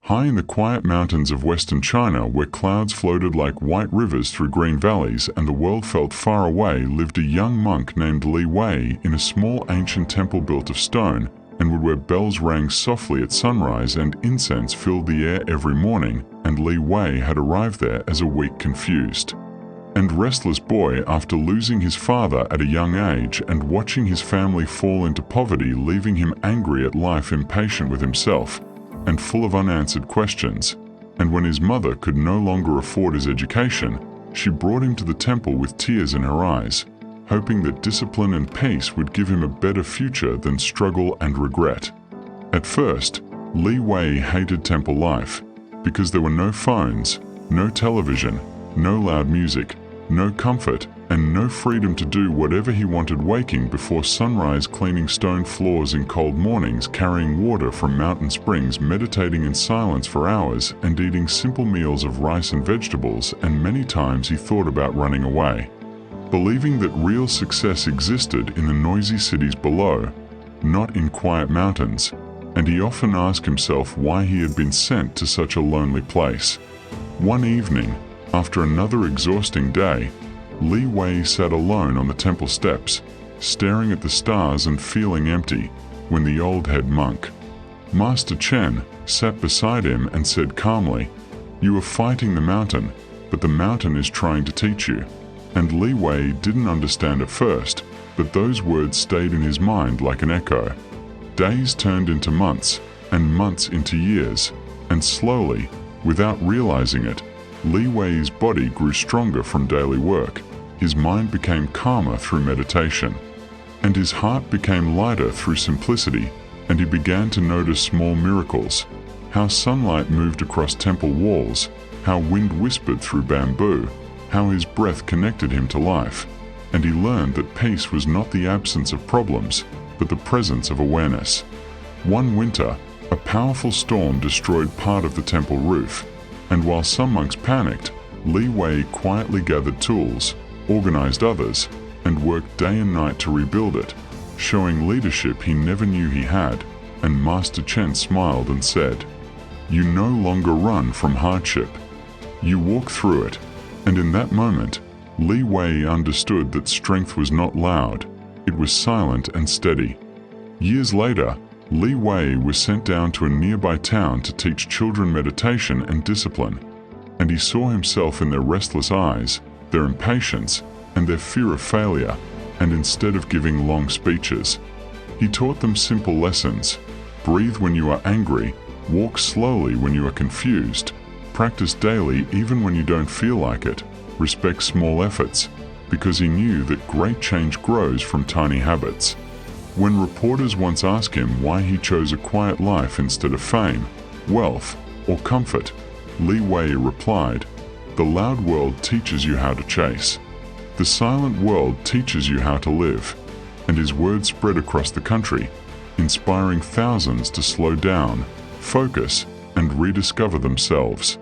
High in the quiet mountains of western China, where clouds floated like white rivers through green valleys and the world felt far away, lived a young monk named Li Wei in a small ancient temple built of stone, and where bells rang softly at sunrise and incense filled the air every morning, and Li Wei had arrived there as a weak, confused and restless boy after losing his father at a young age and watching his family fall into poverty, leaving him angry at life, impatient with himself, and full of unanswered questions. And when his mother could no longer afford his education, she brought him to the temple with tears in her eyes, hoping that discipline and peace would give him a better future than struggle and regret. At first, Li Wei hated temple life, because there were no phones, no television, no loud music, no comfort, and no freedom to do whatever he wanted, waking before sunrise, cleaning stone floors in cold mornings, carrying water from mountain springs, meditating in silence for hours, and eating simple meals of rice and vegetables, and many times he thought about running away, believing that real success existed in the noisy cities below, not in quiet mountains, and he often asked himself why he had been sent to such a lonely place. One evening, after another exhausting day, Li Wei sat alone on the temple steps, staring at the stars and feeling empty, when the old head monk, Master Chen, sat beside him and said calmly, "You are fighting the mountain, but the mountain is trying to teach you." And Li Wei didn't understand at first, but those words stayed in his mind like an echo. Days turned into months, and months into years, and slowly, without realizing it, Li Wei's body grew stronger from daily work, his mind became calmer through meditation, and his heart became lighter through simplicity, and he began to notice small miracles, how sunlight moved across temple walls, how wind whispered through bamboo, how his breath connected him to life, and he learned that peace was not the absence of problems, but the presence of awareness. One winter, a powerful storm destroyed part of the temple roof, and while some monks panicked, Li Wei quietly gathered tools, organized others, and worked day and night to rebuild it, showing leadership he never knew he had, and Master Chen smiled and said, "You no longer run from hardship. You walk through it." And in that moment, Li Wei understood that strength was not loud, it was silent and steady. Years later, Li Wei was sent down to a nearby town to teach children meditation and discipline, and he saw himself in their restless eyes, their impatience, and their fear of failure, and instead of giving long speeches, he taught them simple lessons. Breathe when you are angry, walk slowly when you are confused, practice daily even when you don't feel like it, respect small efforts, because he knew that great change grows from tiny habits. When reporters once asked him why he chose a quiet life instead of fame, wealth, or comfort, Li Wei replied, "The loud world teaches you how to chase. The silent world teaches you how to live." And his words spread across the country, inspiring thousands to slow down, focus, and rediscover themselves.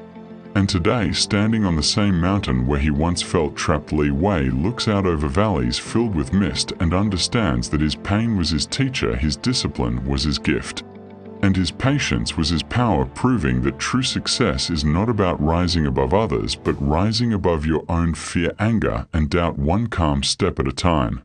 And today, standing on the same mountain where he once felt trapped, Li Wei looks out over valleys filled with mist and understands that his pain was his teacher, his discipline was his gift, and his patience was his power, proving that true success is not about rising above others, but rising above your own fear, anger, and doubt, one calm step at a time.